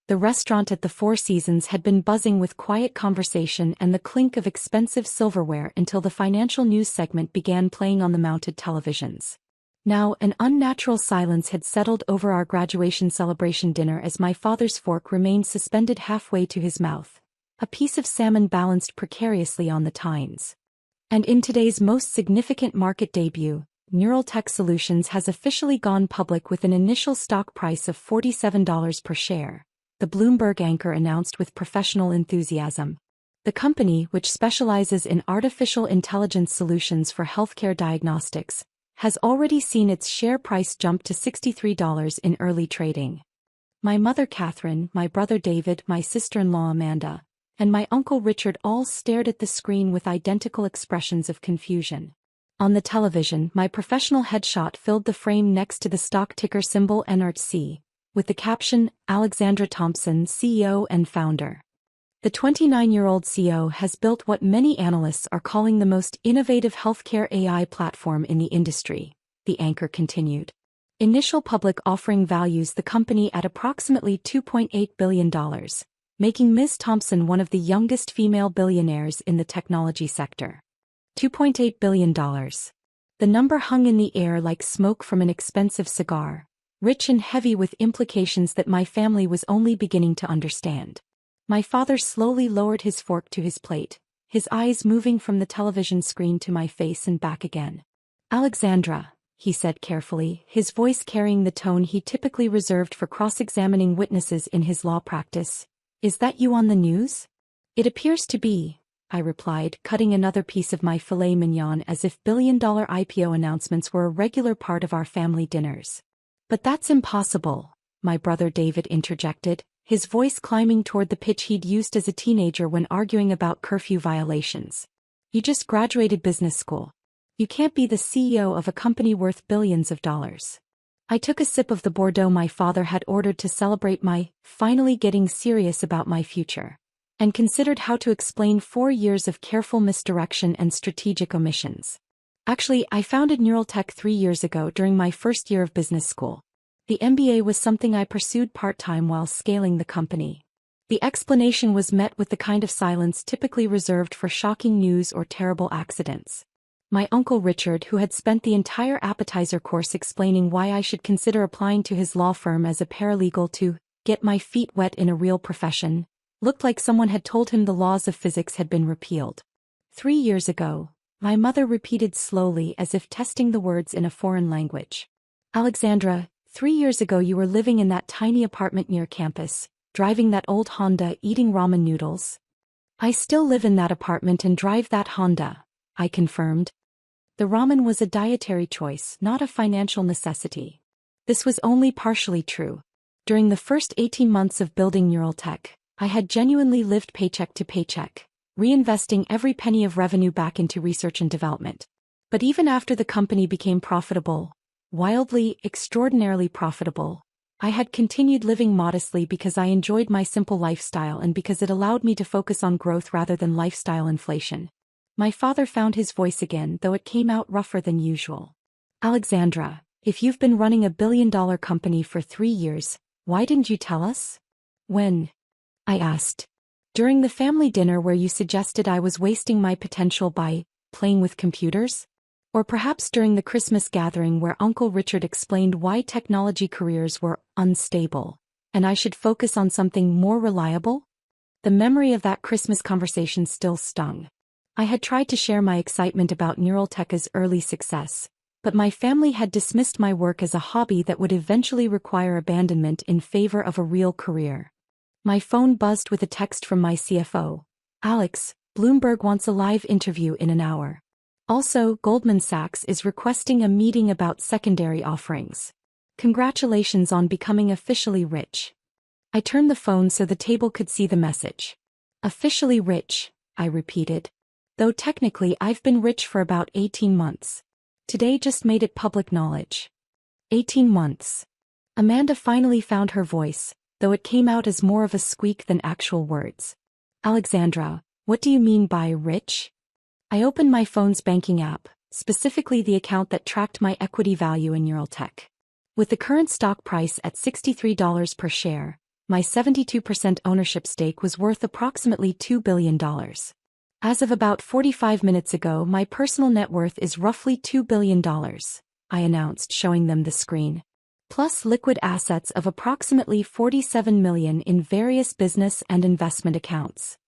The restaurant at the Four Seasons had been buzzing with quiet conversation and the clink of expensive silverware until the financial news segment began playing on the mounted televisions. Now, an unnatural silence had settled over our graduation celebration dinner as my father's fork remained suspended halfway to his mouth. A piece of salmon balanced precariously on the tines. And in today's most significant market debut, Neuraltech Solutions has officially gone public with an initial stock price of $47 per share, the Bloomberg anchor announced with professional enthusiasm. The company, which specializes in artificial intelligence solutions for healthcare diagnostics, has already seen its share price jump to $63 in early trading. My mother Catherine, my brother David, my sister-in-law Amanda, and my uncle Richard all stared at the screen with identical expressions of confusion. On the television, my professional headshot filled the frame next to the stock ticker symbol NRTC, with the caption, Alexandra Thompson, CEO and founder. The 29-year-old CEO has built what many analysts are calling the most innovative healthcare AI platform in the industry, the anchor continued. Initial public offering values the company at approximately $2.8 billion, making Ms. Thompson one of the youngest female billionaires in the technology sector. $2.8 billion. The number hung in the air like smoke from an expensive cigar, rich and heavy with implications that my family was only beginning to understand. My father slowly lowered his fork to his plate, his eyes moving from the television screen to my face and back again. Alexandra, he said carefully, his voice carrying the tone he typically reserved for cross-examining witnesses in his law practice, is that you on the news? It appears to be, I replied, cutting another piece of my filet mignon as if billion-dollar IPO announcements were a regular part of our family dinners. But that's impossible, my brother David interjected, his voice climbing toward the pitch he'd used as a teenager when arguing about curfew violations. You just graduated business school. You can't be the CEO of a company worth billions of dollars. I took a sip of the Bordeaux my father had ordered to celebrate my finally getting serious about my future, and considered how to explain 4 years of careful misdirection and strategic omissions. Actually, I founded Neuraltech 3 years ago during my first year of business school. The MBA was something I pursued part-time while scaling the company. The explanation was met with the kind of silence typically reserved for shocking news or terrible accidents. My uncle Richard, who had spent the entire appetizer course explaining why I should consider applying to his law firm as a paralegal to get my feet wet in a real profession, looked like someone had told him the laws of physics had been repealed. 3 years ago, my mother repeated slowly as if testing the words in a foreign language. Alexandra, 3 years ago you were living in that tiny apartment near campus, driving that old Honda, eating ramen noodles. I still live in that apartment and drive that Honda, I confirmed. The ramen was a dietary choice, not a financial necessity. This was only partially true. During the first 18 months of building Neuraltech, I had genuinely lived paycheck to paycheck, reinvesting every penny of revenue back into research and development. But even after the company became profitable, wildly, extraordinarily profitable, I had continued living modestly because I enjoyed my simple lifestyle and because it allowed me to focus on growth rather than lifestyle inflation. My father found his voice again, though it came out rougher than usual. Alexandra, if you've been running a billion-dollar company for 3 years, why didn't you tell us? When? I asked. During the family dinner where you suggested I was wasting my potential by playing with computers? Or perhaps during the Christmas gathering where Uncle Richard explained why technology careers were unstable, and I should focus on something more reliable? The memory of that Christmas conversation still stung. I had tried to share my excitement about Neuraltech's early success, but my family had dismissed my work as a hobby that would eventually require abandonment in favor of a real career. My phone buzzed with a text from my CFO. Alex, Bloomberg wants a live interview in an hour. Also, Goldman Sachs is requesting a meeting about secondary offerings. Congratulations on becoming officially rich. I turned the phone so the table could see the message. Officially rich, I repeated. Though technically I've been rich for about 18 months. Today just made it public knowledge. 18 months. Amanda finally found her voice, though it came out as more of a squeak than actual words. Alexandra, what do you mean by rich? I opened my phone's banking app, specifically the account that tracked my equity value in Neuraltech. With the current stock price at $63 per share, My 72% ownership stake was worth approximately $2 billion. As of about 45 minutes ago, my personal net worth is roughly $2 billion, I announced, showing them the screen. Plus liquid assets of approximately $47 million in various business and investment accounts.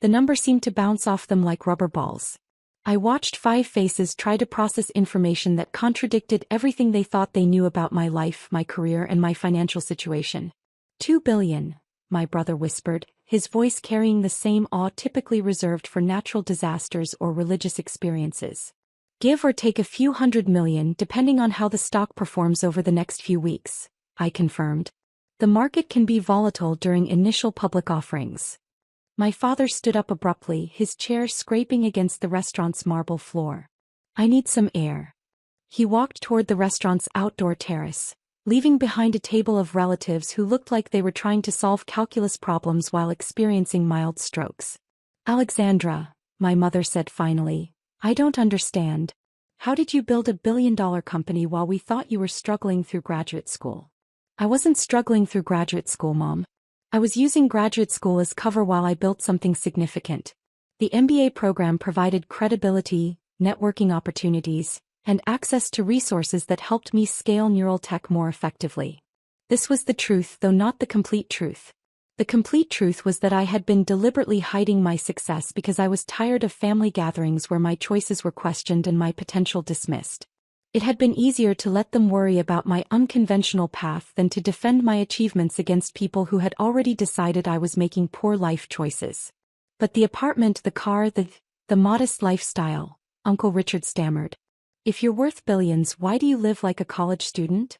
The number seemed to bounce off them like rubber balls. I watched 5 faces try to process information that contradicted everything they thought they knew about my life, my career, and my financial situation. $2 billion, my brother whispered, his voice carrying the same awe typically reserved for natural disasters or religious experiences. Give or take a few $100 million depending on how the stock performs over the next few weeks, I confirmed. The market can be volatile during initial public offerings. My father stood up abruptly, his chair scraping against the restaurant's marble floor. I need some air. He walked toward the restaurant's outdoor terrace, leaving behind a table of relatives who looked like they were trying to solve calculus problems while experiencing mild strokes. Alexandra, my mother said finally, I don't understand. How did you build $1 billion company while we thought you were struggling through graduate school? I wasn't struggling through graduate school, Mom. I was using graduate school as cover while I built something significant. The MBA program provided credibility, networking opportunities, and access to resources that helped me scale neural tech more effectively. This was the truth, though not the complete truth. The complete truth was that I had been deliberately hiding my success because I was tired of family gatherings where my choices were questioned and my potential dismissed. It had been easier to let them worry about my unconventional path than to defend my achievements against people who had already decided I was making poor life choices. But the apartment, the car, the modest lifestyle, Uncle Richard stammered. If you're worth billions, why do you live like a college student?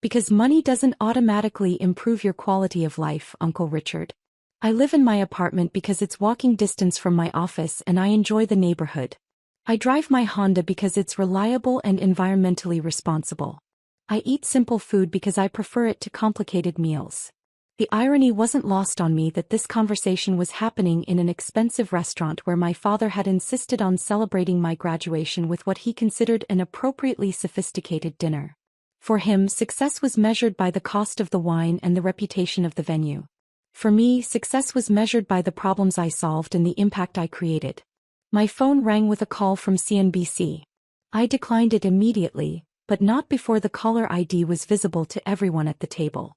Because money doesn't automatically improve your quality of life, Uncle Richard. I live in my apartment because it's walking distance from my office and I enjoy the neighborhood. I drive my Honda because it's reliable and environmentally responsible. I eat simple food because I prefer it to complicated meals. The irony wasn't lost on me that this conversation was happening in an expensive restaurant where my father had insisted on celebrating my graduation with what he considered an appropriately sophisticated dinner. For him, success was measured by the cost of the wine and the reputation of the venue. For me, success was measured by the problems I solved and the impact I created. My phone rang with a call from CNBC. I declined it immediately, but not before the caller ID was visible to everyone at the table.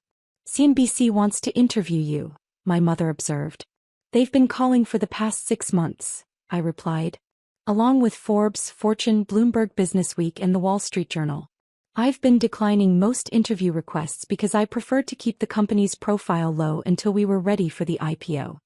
CNBC wants to interview you, my mother observed. They've been calling for the past 6 months, I replied. Along with Forbes, Fortune, Bloomberg Businessweek, and the Wall Street Journal. I've been declining most interview requests because I preferred to keep the company's profile low until we were ready for the IPO.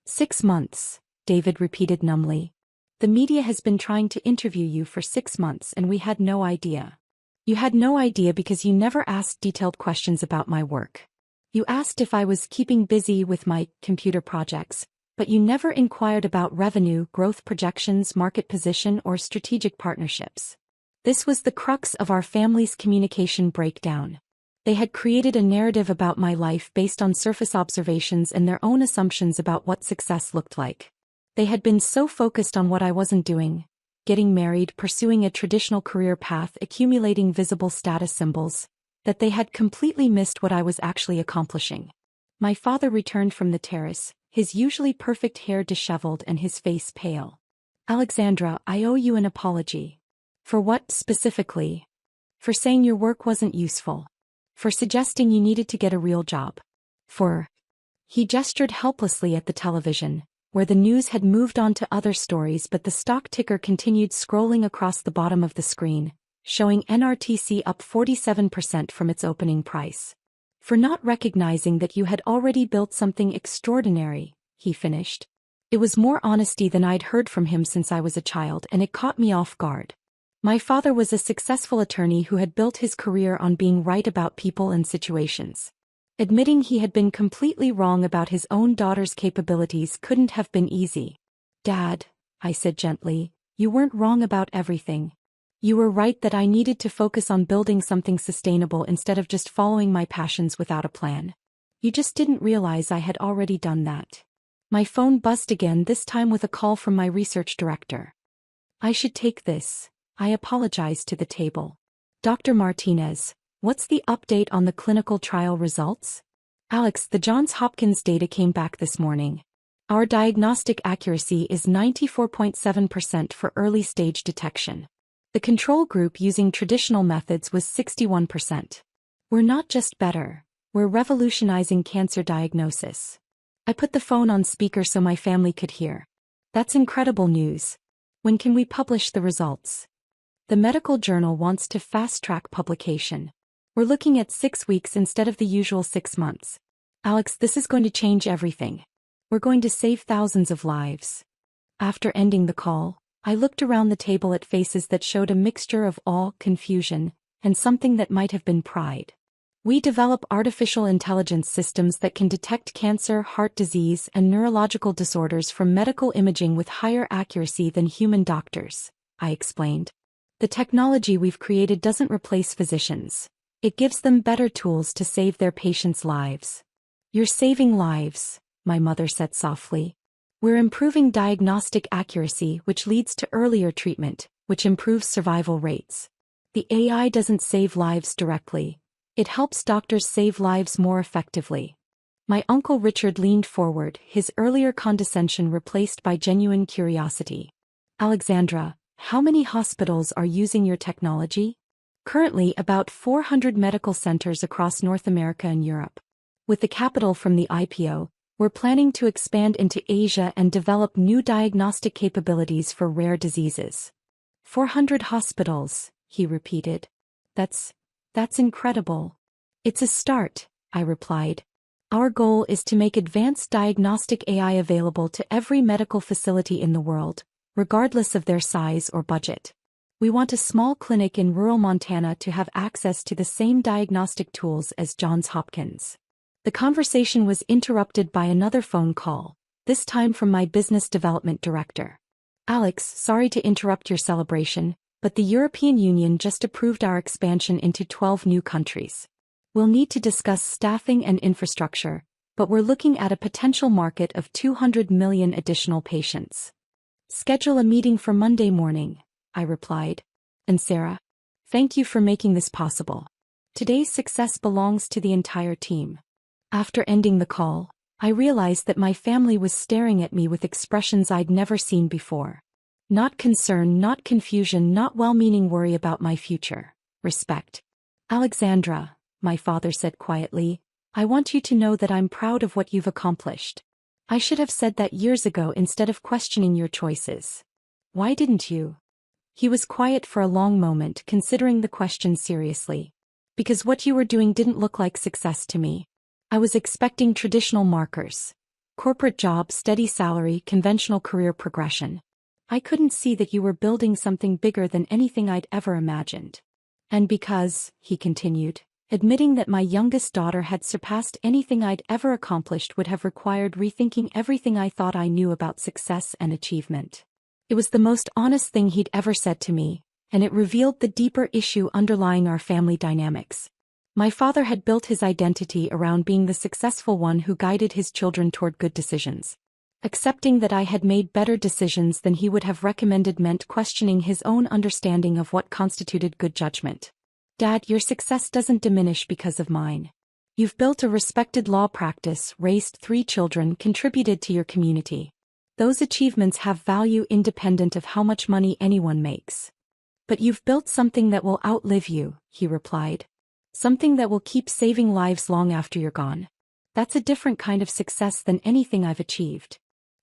6 months, David repeated numbly. The media has been trying to interview you for 6 months and we had no idea. You had no idea because you never asked detailed questions about my work. You asked if I was keeping busy with my computer projects, but you never inquired about revenue, growth projections, market position, or strategic partnerships. This was the crux of our family's communication breakdown. They had created a narrative about my life based on surface observations and their own assumptions about what success looked like. They had been so focused on what I wasn't doing, getting married, pursuing a traditional career path, accumulating visible status symbols, that they had completely missed what I was actually accomplishing. My father returned from the terrace, his usually perfect hair disheveled and his face pale. Alexandra, I owe you an apology. For what, specifically? For saying your work wasn't useful. For suggesting you needed to get a real job. He gestured helplessly at the television, where the news had moved on to other stories, but the stock ticker continued scrolling across the bottom of the screen, showing NRTC up 47% from its opening price. For not recognizing that you had already built something extraordinary, he finished. It was more honesty than I'd heard from him since I was a child, and it caught me off guard. My father was a successful attorney who had built his career on being right about people and situations. Admitting he had been completely wrong about his own daughter's capabilities couldn't have been easy. Dad, I said gently, you weren't wrong about everything. You were right that I needed to focus on building something sustainable instead of just following my passions without a plan. You just didn't realize I had already done that. My phone buzzed again, this time with a call from my research director. I should take this, I apologized to the table. Dr. Martinez, what's the update on the clinical trial results? Alex, the Johns Hopkins data came back this morning. Our diagnostic accuracy is 94.7% for early-stage detection. The control group using traditional methods was 61%. We're not just better, we're revolutionizing cancer diagnosis. I put the phone on speaker so my family could hear. That's incredible news. When can we publish the results? The medical journal wants to fast-track publication. We're looking at 6 weeks instead of the usual 6 months. Alex, this is going to change everything. We're going to save thousands of lives. After ending the call, I looked around the table at faces that showed a mixture of awe, confusion, and something that might have been pride. We develop artificial intelligence systems that can detect cancer, heart disease, and neurological disorders from medical imaging with higher accuracy than human doctors, I explained. The technology we've created doesn't replace physicians. It gives them better tools to save their patients' lives. You're saving lives, my mother said softly. We're improving diagnostic accuracy, which leads to earlier treatment, which improves survival rates. The AI doesn't save lives directly. It helps doctors save lives more effectively. My Uncle Richard leaned forward, his earlier condescension replaced by genuine curiosity. Alexandra, how many hospitals are using your technology? Currently, about 400 medical centers across North America and Europe. With the capital from the IPO, we're planning to expand into Asia and develop new diagnostic capabilities for rare diseases. 400 hospitals, he repeated. That's incredible. It's a start, I replied. Our goal is to make advanced diagnostic AI available to every medical facility in the world, regardless of their size or budget. We want a small clinic in rural Montana to have access to the same diagnostic tools as Johns Hopkins. The conversation was interrupted by another phone call, this time from my business development director. Alex, sorry to interrupt your celebration, but the European Union just approved our expansion into 12 new countries. We'll need to discuss staffing and infrastructure, but we're looking at a potential market of 200 million additional patients. Schedule a meeting for Monday morning, I replied. And Sarah, thank you for making this possible. Today's success belongs to the entire team. After ending the call, I realized that my family was staring at me with expressions I'd never seen before. Not concern, not confusion, not well-meaning worry about my future. Respect. Alexandra, my father said quietly, I want you to know that I'm proud of what you've accomplished. I should have said that years ago instead of questioning your choices. Why didn't you? He was quiet for a long moment, considering the question seriously. Because what you were doing didn't look like success to me. I was expecting traditional markers. Corporate job, steady salary, conventional career progression. I couldn't see that you were building something bigger than anything I'd ever imagined. And because, he continued, admitting that my youngest daughter had surpassed anything I'd ever accomplished would have required rethinking everything I thought I knew about success and achievement. It was the most honest thing he'd ever said to me, and it revealed the deeper issue underlying our family dynamics. My father had built his identity around being the successful one who guided his children toward good decisions. Accepting that I had made better decisions than he would have recommended meant questioning his own understanding of what constituted good judgment. Dad, your success doesn't diminish because of mine. You've built a respected law practice, raised 3 children, contributed to your community. Those achievements have value independent of how much money anyone makes. But you've built something that will outlive you, he replied. Something that will keep saving lives long after you're gone. That's a different kind of success than anything I've achieved.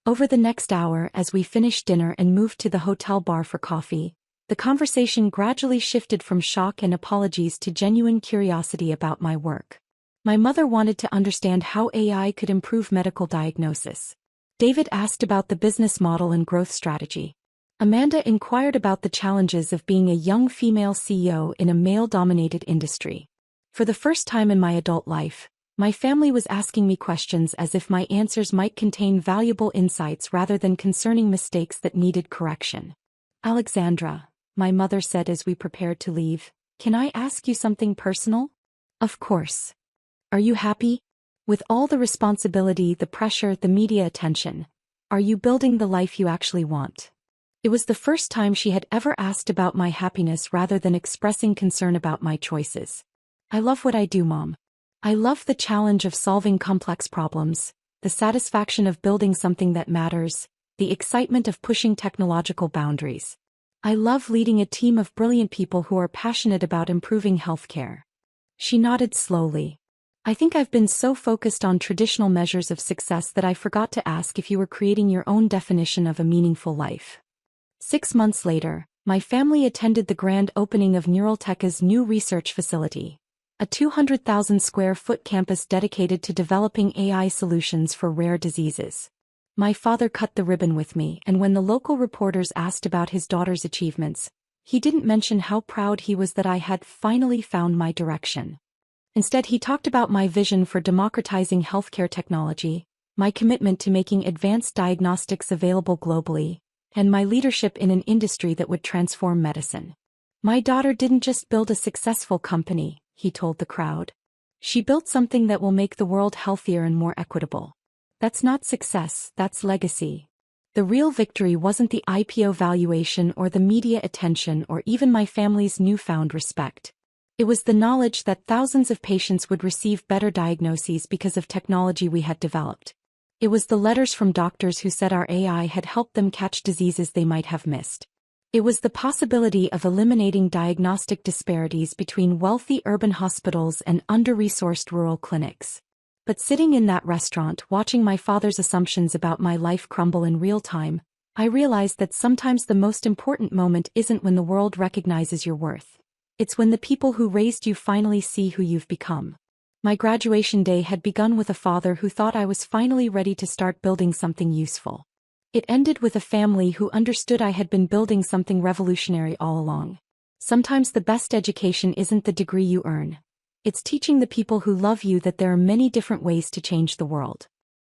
Over the next hour, as we finished dinner and moved to the hotel bar for coffee, the conversation gradually shifted from shock and apologies to genuine curiosity about my work. My mother wanted to understand how AI could improve medical diagnosis. David asked about the business model and growth strategy. Amanda inquired about the challenges of being a young female CEO in a male-dominated industry. For the first time in my adult life, my family was asking me questions as if my answers might contain valuable insights rather than concerning mistakes that needed correction. Alexandra, my mother said as we prepared to leave, can I ask you something personal? Of course. Are you happy? With all the responsibility, the pressure, the media attention, are you building the life you actually want? It was the first time she had ever asked about my happiness rather than expressing concern about my choices. I love what I do, Mom. I love the challenge of solving complex problems, the satisfaction of building something that matters, the excitement of pushing technological boundaries. I love leading a team of brilliant people who are passionate about improving healthcare. She nodded slowly. I think I've been so focused on traditional measures of success that I forgot to ask if you were creating your own definition of a meaningful life. 6 months later, my family attended the grand opening of Neuraltech's new research facility, a 200,000 square foot campus dedicated to developing AI solutions for rare diseases. My father cut the ribbon with me, and when the local reporters asked about his daughter's achievements, he didn't mention how proud he was that I had finally found my direction. Instead, he talked about my vision for democratizing healthcare technology, my commitment to making advanced diagnostics available globally, and my leadership in an industry that would transform medicine. My daughter didn't just build a successful company, he told the crowd. She built something that will make the world healthier and more equitable. That's not success, that's legacy. The real victory wasn't the IPO valuation or the media attention or even my family's newfound respect. It was the knowledge that thousands of patients would receive better diagnoses because of technology we had developed. It was the letters from doctors who said our AI had helped them catch diseases they might have missed. It was the possibility of eliminating diagnostic disparities between wealthy urban hospitals and under-resourced rural clinics. But sitting in that restaurant watching my father's assumptions about my life crumble in real time, I realized that sometimes the most important moment isn't when the world recognizes your worth. It's when the people who raised you finally see who you've become. My graduation day had begun with a father who thought I was finally ready to start building something useful. It ended with a family who understood I had been building something revolutionary all along. Sometimes the best education isn't the degree you earn. It's teaching the people who love you that there are many different ways to change the world.